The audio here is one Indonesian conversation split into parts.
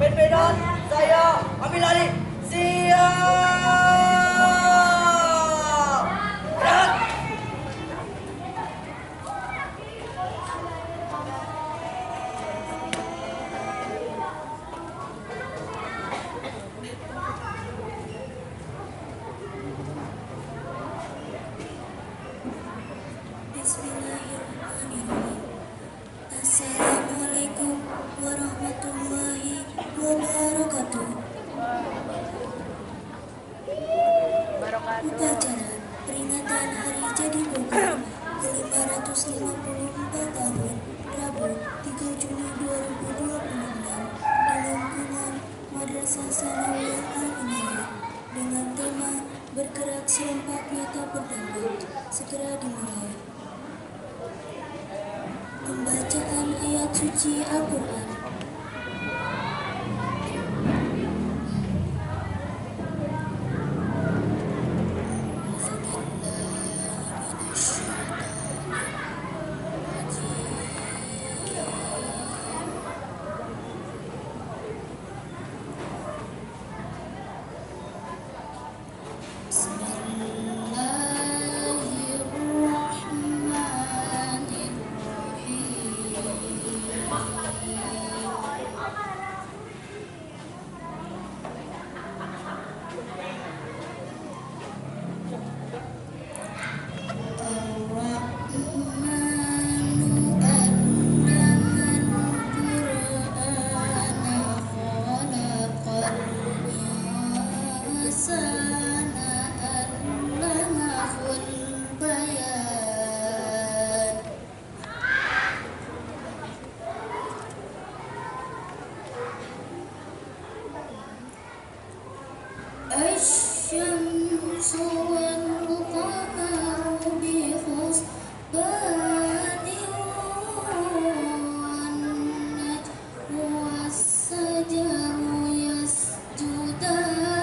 Pimpinan, saya ambil alih. Siap. Gerak. Bismillahirrahmanirrahim. Assalamualaikum warahmatullahi wabarakatuh. Upacara peringatan Hari Jadi Bogor ke-554 tahun Rabu 3 Juni 2026 di lingkungan Madrasah Sanawiyah Al-Inayah dengan tema Bergerak Serempak Nyata Berdampak segera dimulai. Pembacaan ayat suci Al-Quran. Asy-syamsu wal qamaru bi husbanin wan najmu was-sajaru yasjudan.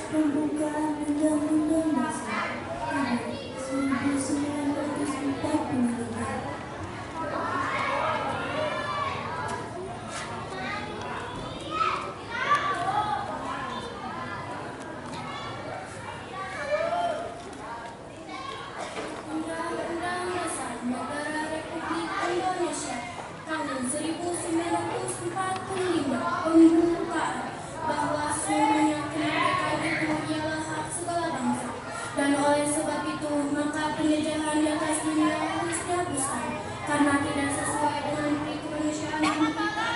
Pembukaan Undang-Undang Dasar tahun 1945. Undang-Undang Dasar Negara Republik Indonesia tahun 1945 pembukaan bahwa seluruhnya kemerdekaan itu ialah hak segala bangsa, dan oleh sebab itu maka penjajahan di atas dunia harus dihapuskan karena tidak sesuai dengan kemanusiaan yang kita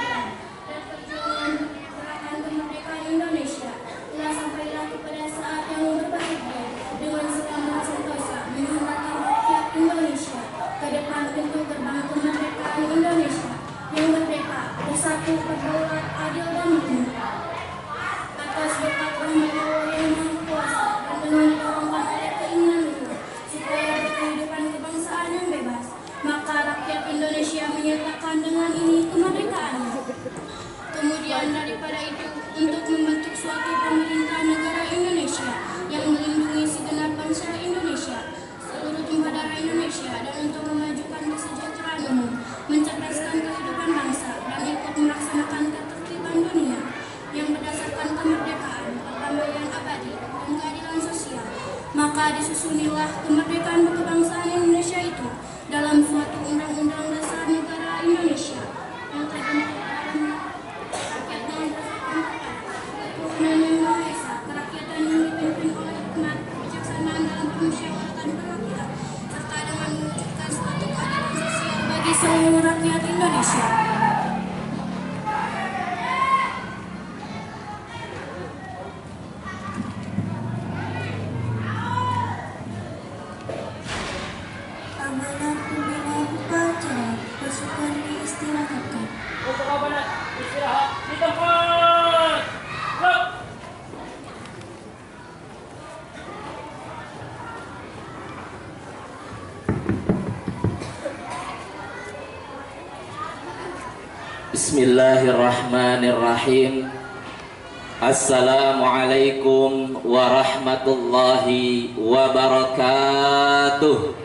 dan perjuangan gerakan kemerdekaan Indonesia telah sampailah kepada saat yang berbahagia dengan segenap sentosa menyemangati rakyat Indonesia ke depan untuk gerbang kemerdekaan Indonesia yang merdeka, bersatu, berdaulat, adil dan makmur. Atas berkat rahmat Allah yang Maha Kuasa dan dengan didorongkan oleh keinginan itu supaya berkehidupan kebangsaan yang bebas, maka rakyat Indonesia menyatakan dengan ini kemerdekaannya. Kemudian daripada itu, untuk membentuk suatu pemerintahan negara Indonesia yang melindungi segenap bangsa Indonesia, seluruh tumpah darah Indonesia, dan untuk memajukan kesejahteraan umum, mencerdaskan kehidupan bangsa, dan ikut melaksanakan ketertiban dunia yang berdasarkan kemerdekaan, perdamaian abadi, dan keadilan sosial. Maka disusunilah kemerdekaan kebangsaan Indonesia itu dalam suatu undang-undang dasar negara Indonesia yang terbentuk dalam rakyat yang berdasarkan ketuhanan yang Maha Esa, kerakyatan yang dipimpin oleh hikmat, kebijaksanaan dalam permusyawaratan perwakilan, serta dengan mewujudkan suatu keadilan sosial bagi seluruh rakyat Indonesia. Amanat pembinaan upacara pasukan diistirahatkan. Untuk amanat istirahat di tempat. Gerak. Bismillahirrahmanirrahim. Assalamualaikum warahmatullahi wabarakatuh.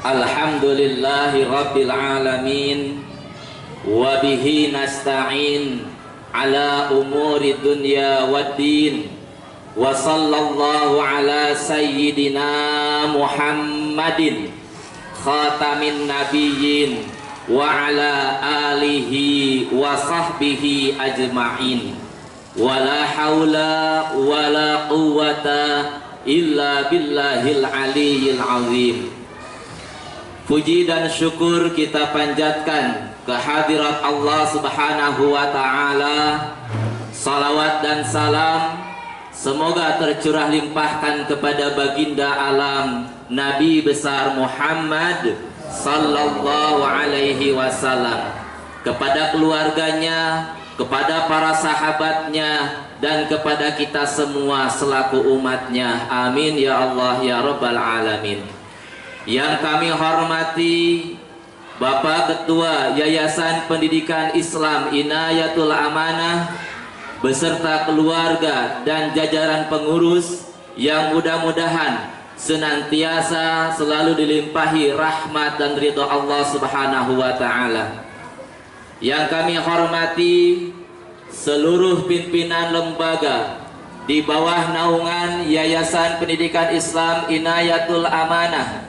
Alhamdulillahi rabbil alamin, wa bihi nasta'in ala umuri dunya waddin, wa sallallahu ala sayyidina Muhammadin khatamin nabiyyin wa ala alihi wa sahbihi ajma'in, wa la hawla wa la quwwata illa billahil aliyyil azim. Puji dan syukur kita panjatkan kehadirat Allah Subhanahu wa ta'ala. Salawat dan salam semoga tercurah limpahkan kepada baginda alam Nabi besar Muhammad sallallahu alaihi wasallam, kepada keluarganya, kepada para sahabatnya, dan kepada kita semua selaku umatnya. Amin ya Allah ya Rabbal alamin. Yang kami hormati Bapak Ketua Yayasan Pendidikan Islam Inayatul Amanah beserta keluarga dan jajaran pengurus yang mudah-mudahan senantiasa selalu dilimpahi rahmat dan ridha Allah Subhanahu wa ta'ala. Yang kami hormati seluruh pimpinan lembaga di bawah naungan Yayasan Pendidikan Islam Inayatul Amanah,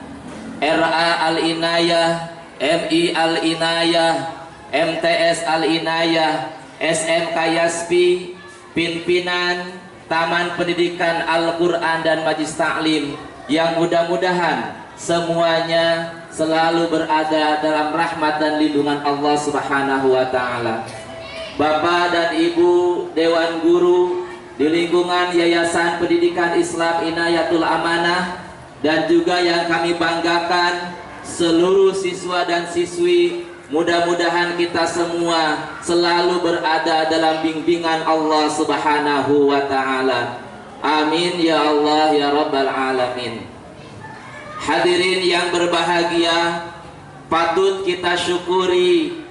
RA Al-Inayah, MI Al-Inayah, MTS Al-Inayah, SMK Yaspi, pimpinan Taman Pendidikan Al-Quran dan Majlis Ta'lim, yang mudah-mudahan semuanya selalu berada dalam rahmat dan lindungan Allah Subhanahu wa ta'ala. Bapak dan Ibu Dewan Guru di lingkungan Yayasan Pendidikan Islam Inayatul Amanah, dan juga yang kami banggakan seluruh siswa dan siswi, mudah-mudahan kita semua selalu berada dalam bimbingan Allah Subhanahu wa ta'ala. Amin ya Allah ya Rabbal alamin. Hadirin yang berbahagia, patut kita syukuri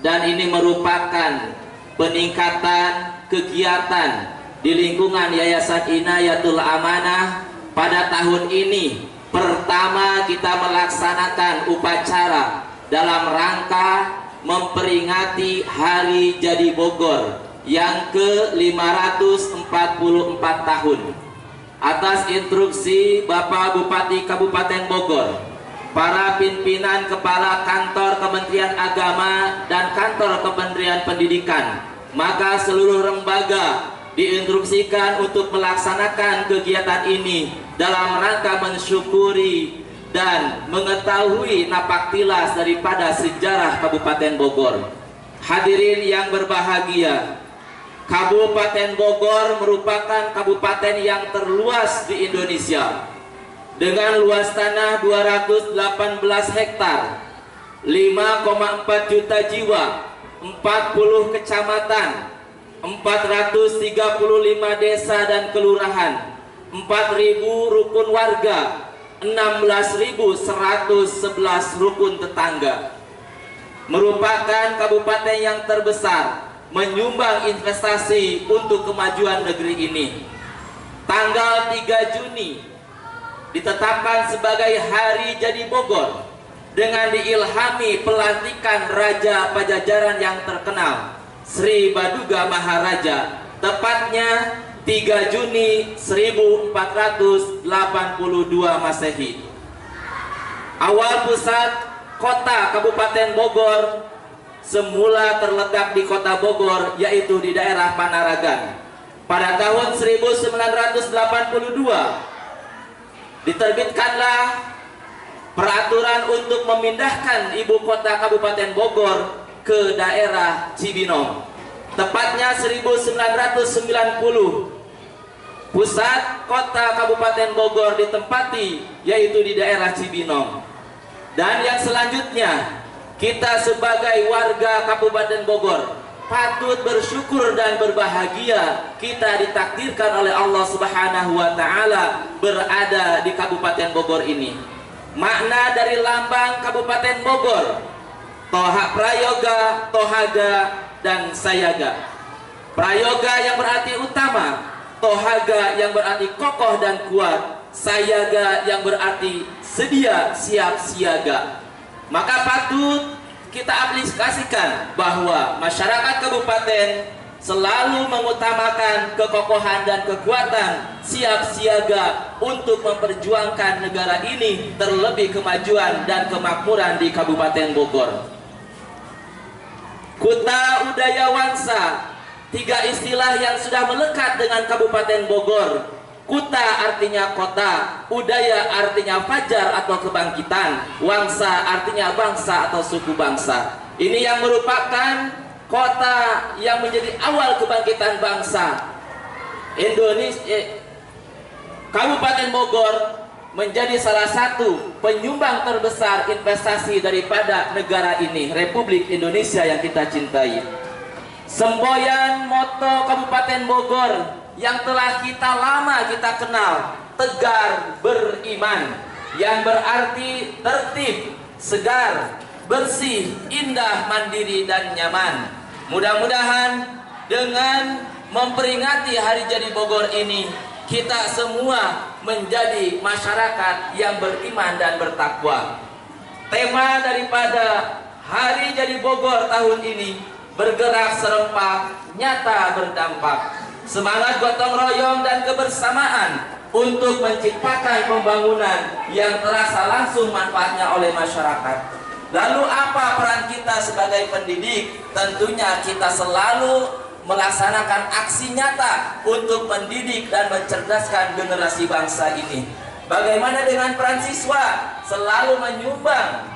dan ini merupakan peningkatan kegiatan di lingkungan Yayasan Inayatul Amanah. Pada tahun ini pertama kita melaksanakan upacara dalam rangka memperingati Hari Jadi Bogor yang ke-544 tahun. Atas instruksi Bapak Bupati Kabupaten Bogor, para pimpinan kepala kantor Kementerian Agama dan kantor Kementerian Pendidikan, maka seluruh lembaga diinstruksikan untuk melaksanakan kegiatan ini dalam rangka mensyukuri dan mengetahui napaktilas daripada sejarah Kabupaten Bogor. Hadirin yang berbahagia, Kabupaten Bogor merupakan kabupaten yang terluas di Indonesia dengan luas tanah 218 hektar, 5,4 juta jiwa, 40 kecamatan, 435 desa dan kelurahan, 4.000 rukun warga, 16.111 rukun tetangga. Merupakan kabupaten yang terbesar menyumbang investasi untuk kemajuan negeri ini. Tanggal 3 Juni ditetapkan sebagai Hari Jadi Bogor dengan diilhami pelantikan Raja Pajajaran yang terkenal, Sri Baduga Maharaja, tepatnya 3 Juni 1482 Masehi. Awal pusat kota Kabupaten Bogor semula terletak di kota Bogor, yaitu di daerah Panaragan. Pada tahun 1982 diterbitkanlah peraturan untuk memindahkan ibu kota Kabupaten Bogor ke daerah Cibinong. Tepatnya 1990 pusat kota Kabupaten Bogor ditempati, yaitu di daerah Cibinong. Dan yang selanjutnya, kita sebagai warga Kabupaten Bogor patut bersyukur dan berbahagia kita ditakdirkan oleh Allah Subhanahu wa Ta'ala berada di Kabupaten Bogor ini. Makna dari lambang Kabupaten Bogor, Toha Prayoga, Tohaga, dan Sayaga. Prayoga yang berarti utama, Tohaga yang berarti kokoh dan kuat, Sayaga yang berarti sedia, siap, siaga. Maka patut kita aplikasikan bahwa masyarakat kabupaten selalu mengutamakan kekokohan dan kekuatan, siap siaga untuk memperjuangkan negara ini terlebih kemajuan dan kemakmuran di Kabupaten Bogor. Kuta Udaya Wangsa, 3 istilah yang sudah melekat dengan Kabupaten Bogor. Kuta artinya kota, Udaya artinya fajar atau kebangkitan, Wangsa artinya bangsa atau suku bangsa. Ini yang merupakan kota yang menjadi awal kebangkitan bangsa Indonesia. Kabupaten Bogor menjadi salah satu penyumbang terbesar investasi daripada negara ini, Republik Indonesia yang kita cintai. Semboyan moto Kabupaten Bogor yang telah lama kita kenal, tegar beriman, yang berarti tertib, segar, bersih, indah, mandiri, dan nyaman. Mudah-mudahan dengan memperingati Hari Jadi Bogor ini, kita semua menjadi masyarakat yang beriman dan bertakwa. Tema daripada Hari Jadi Bogor tahun ini, bergerak serempak, nyata berdampak. Semangat gotong royong dan kebersamaan untuk menciptakan pembangunan yang terasa langsung manfaatnya oleh masyarakat. Lalu apa peran kita sebagai pendidik? Tentunya kita selalu melaksanakan aksi nyata untuk mendidik dan mencerdaskan generasi bangsa ini. Bagaimana dengan peran siswa? Selalu menyumbang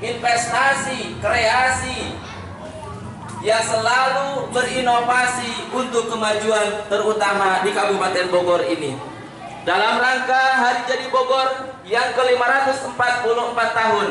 investasi, kreasi, yang selalu berinovasi untuk kemajuan terutama di Kabupaten Bogor ini. Dalam rangka Hari Jadi Bogor yang ke-544 tahun,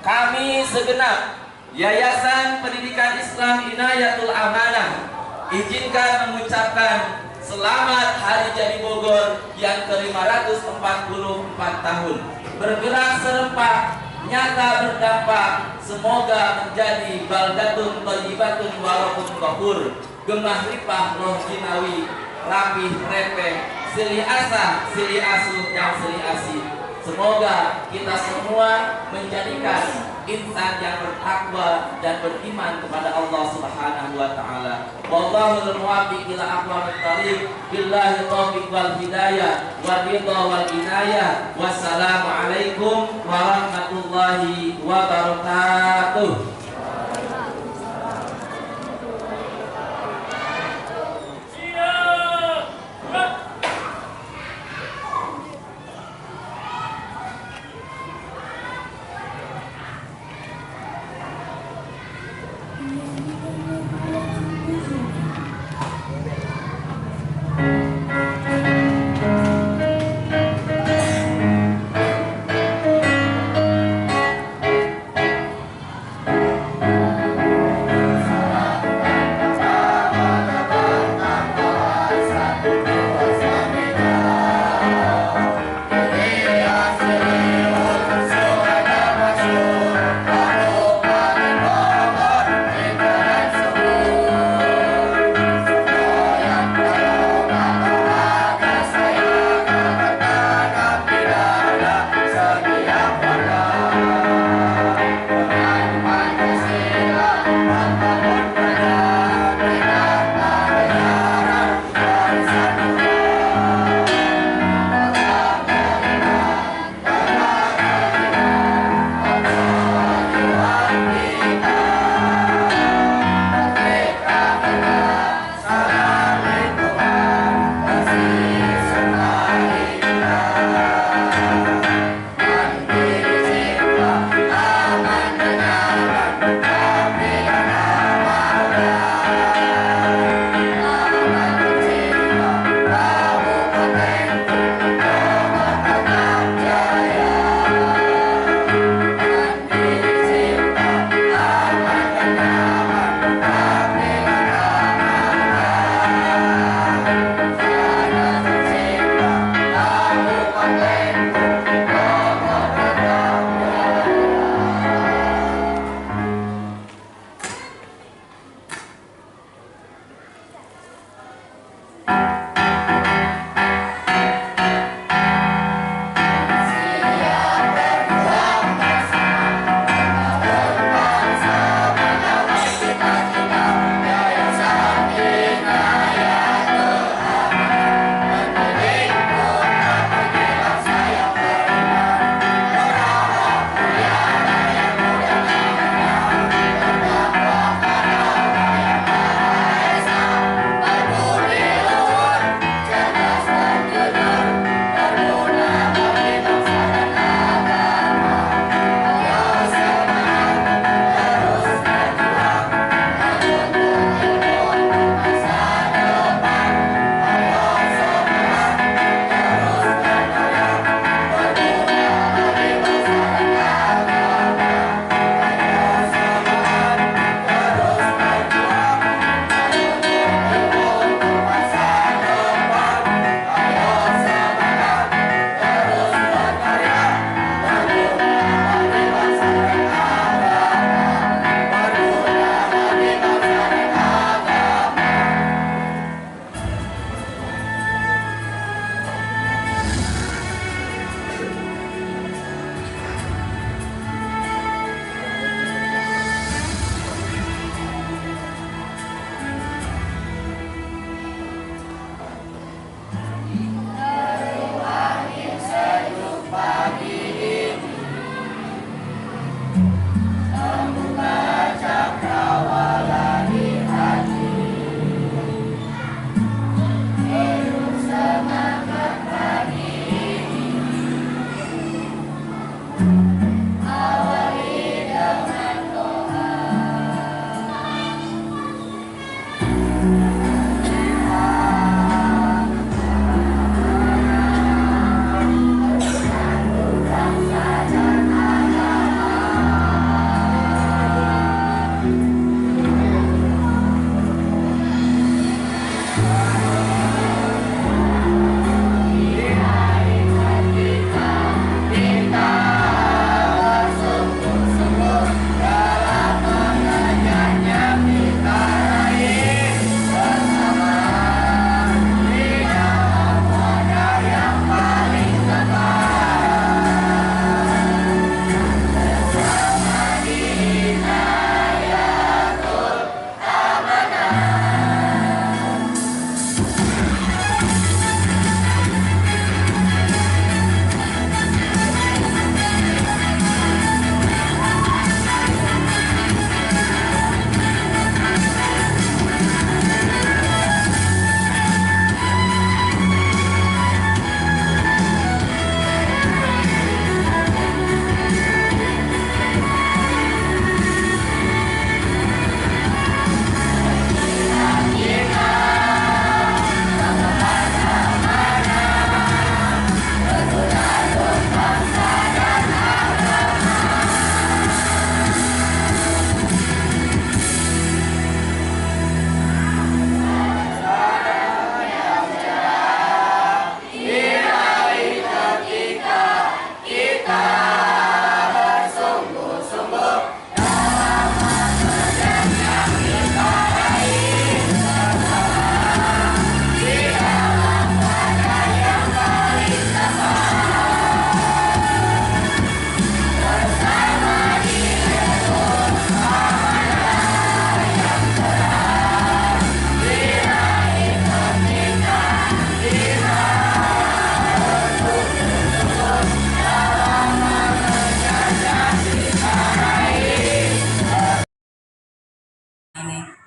kami segenap Yayasan Pendidikan Islam Inayatul Amanah izinkan mengucapkan selamat Hari Jadi Bogor yang ke-544 tahun. Bergerak serempak, nyata berdampak, semoga menjadi baldatun thayyibatun warabun ghafur, gemah lipah roh jinawi, rapih repeh, silih asah, silih asuh yang silih asih. Semoga kita semua menjadikan insan yang bertakwa dan beriman kepada Allah Subhanahu wa taala. Wallahul muwaffiq ila aqwamit thariq. Billahi taufiq wal hidayah wa ridha wal inayah. Wassalamu alaikum warahmatullahi wabarakatuh.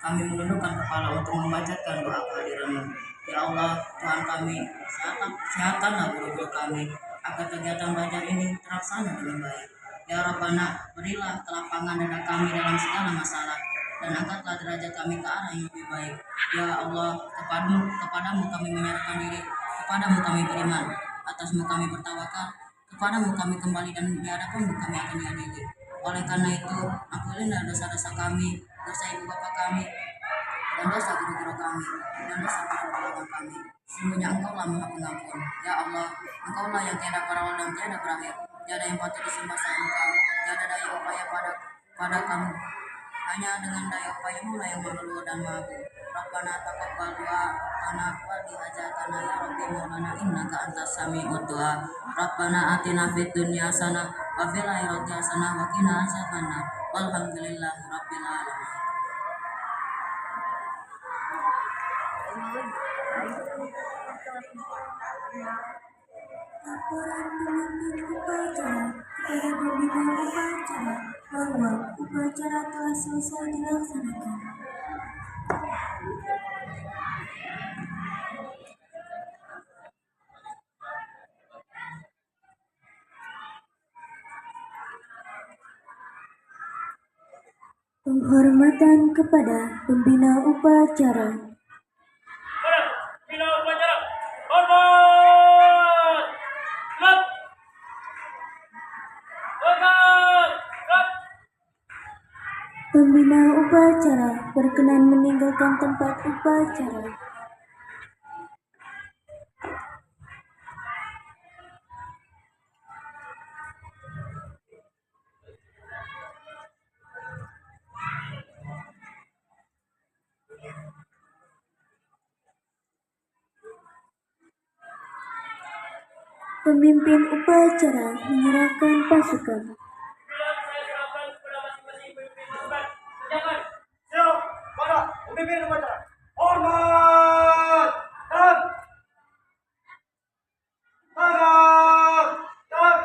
kami menundukkan kepala untuk membacakan doa kehadiran-Mu. Ya Allah, Tuhan kami, sehatkanlah guru-guru kami, agar kegiatan belajar ini terlaksana dengan baik. Ya Rabbana, berilah kelapangan dada kami dalam segala masalah, dan angkatlah derajat kami ke arah yang lebih baik. Ya Allah, kepadamu kami menyerahkan diri, kepadamu kami beriman, atasmu kami bertawakal, kepadamu kami kembali, dan di hadapanmu kami akan diadili. Oleh karena itu, ampunilah dosa-dosa kami, dosa ibu bapa kami, dan dosa guru-guru kami, dan dosa para kami. Sesungguhnya Engkaulah Maha Pengampun. Ya Allah, Engkaulah yang tiada berawal dan tiada berakhir. Tiada yang patut disembah selain Engkau. Tiada daya upaya pada kamu. Hanya dengan daya upayamu lah yang maha luas dan maha agung. Rabbana taqabbal du'ana wa li hajatana ya Rabbi maulana innaka antas sami'ud du'a. Rabbana atina fid dunya hasanah wa fil akhirati hasanah wa qina azabannar. Walhamdulillahi rabbil alamin. Laporan pemimpin upacara kepada pembina upacara bahwa upacara telah selesai dilaksanakan. Penghormatan kepada pembina upacara. Bina upacara. Hormat. Siap. Hormat. Siap. Pembina upacara berkenan meninggalkan tempat upacara. Pemimpin upacara menyerahkan pasukan. Saya serahkan kepada masing-masing pemimpin pasukan. Kerjakan. Siap, pada pemimpin upacara. Hormat. Dan tangan. Dan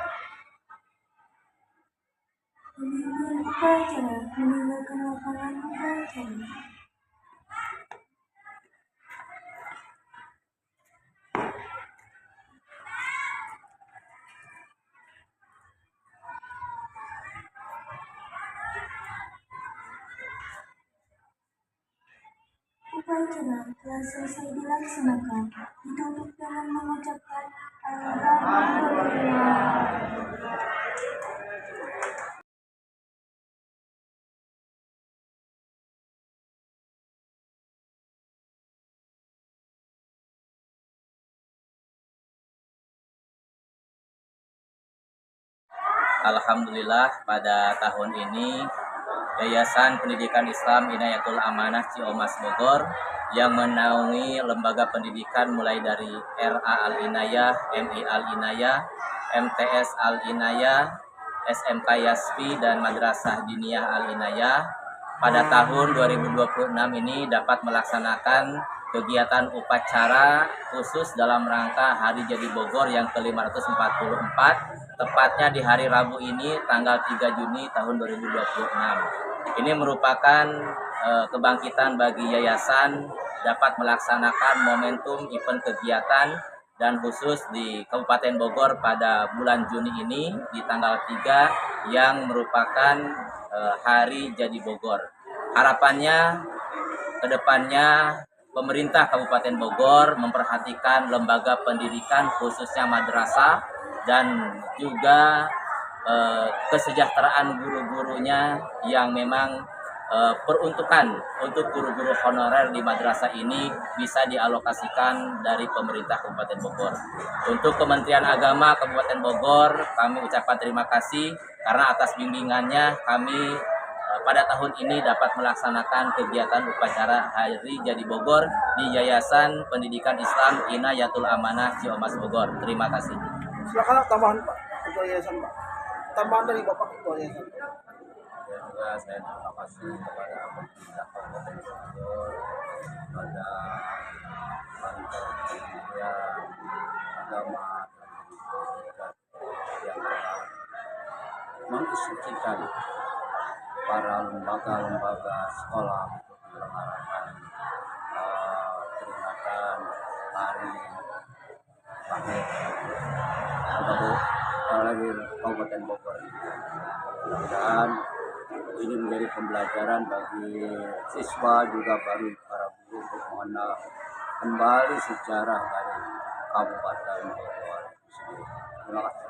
Pemimpin upacara meninggalkan lapangan upacara. Upacara telah selesai dilaksanakan, ditutup dengan mengucapkan Alhamdulillah. Alhamdulillah pada tahun ini Yayasan Pendidikan Islam Inayatul Amanah Ciomas Bogor yang menaungi lembaga pendidikan mulai dari RA Al-Inayah, MI Al-Inayah, MTS Al-Inayah, SMK Yasfi, dan Madrasah Diniyah Al-Inayah pada tahun 2026 ini dapat melaksanakan kegiatan upacara khusus dalam rangka Hari Jadi Bogor yang ke-544, tepatnya di hari Rabu ini tanggal 3 Juni tahun 2026. Ini merupakan kebangkitan bagi yayasan dapat melaksanakan momentum event kegiatan, dan khusus di Kabupaten Bogor pada bulan Juni ini di tanggal 3 yang merupakan Hari Jadi Bogor. Harapannya kedepannya pemerintah Kabupaten Bogor memperhatikan lembaga pendidikan khususnya madrasah dan juga kesejahteraan guru-gurunya yang memang peruntukan untuk guru-guru honorer di madrasah ini bisa dialokasikan dari pemerintah Kabupaten Bogor. Untuk Kementerian Agama Kabupaten Bogor, kami ucapkan terima kasih karena atas bimbingannya kami pada tahun ini dapat melaksanakan kegiatan upacara Hari Jadi Bogor di Yayasan Pendidikan Islam Inayatul Amanah Ciomas Bogor. Terima kasih. silakan tambahan Pak untuk yayasan Pak. Tambahan dari Bapak Ketua Yayasan. Dan juga saya terima kasih kepada pemerintah Kabupaten Bogor, kepada Panitia Agama yang telah menginstruksikan para lembaga-lembaga sekolah untuk mengadakan peringatan hari lahir lahir Kabupaten Bogor. Mudah-mudahan ini menjadi pembelajaran bagi siswa juga bagi para guru untuk mengenal kembali sejarah dari Kabupaten Bogor sendiri. Terima kasih.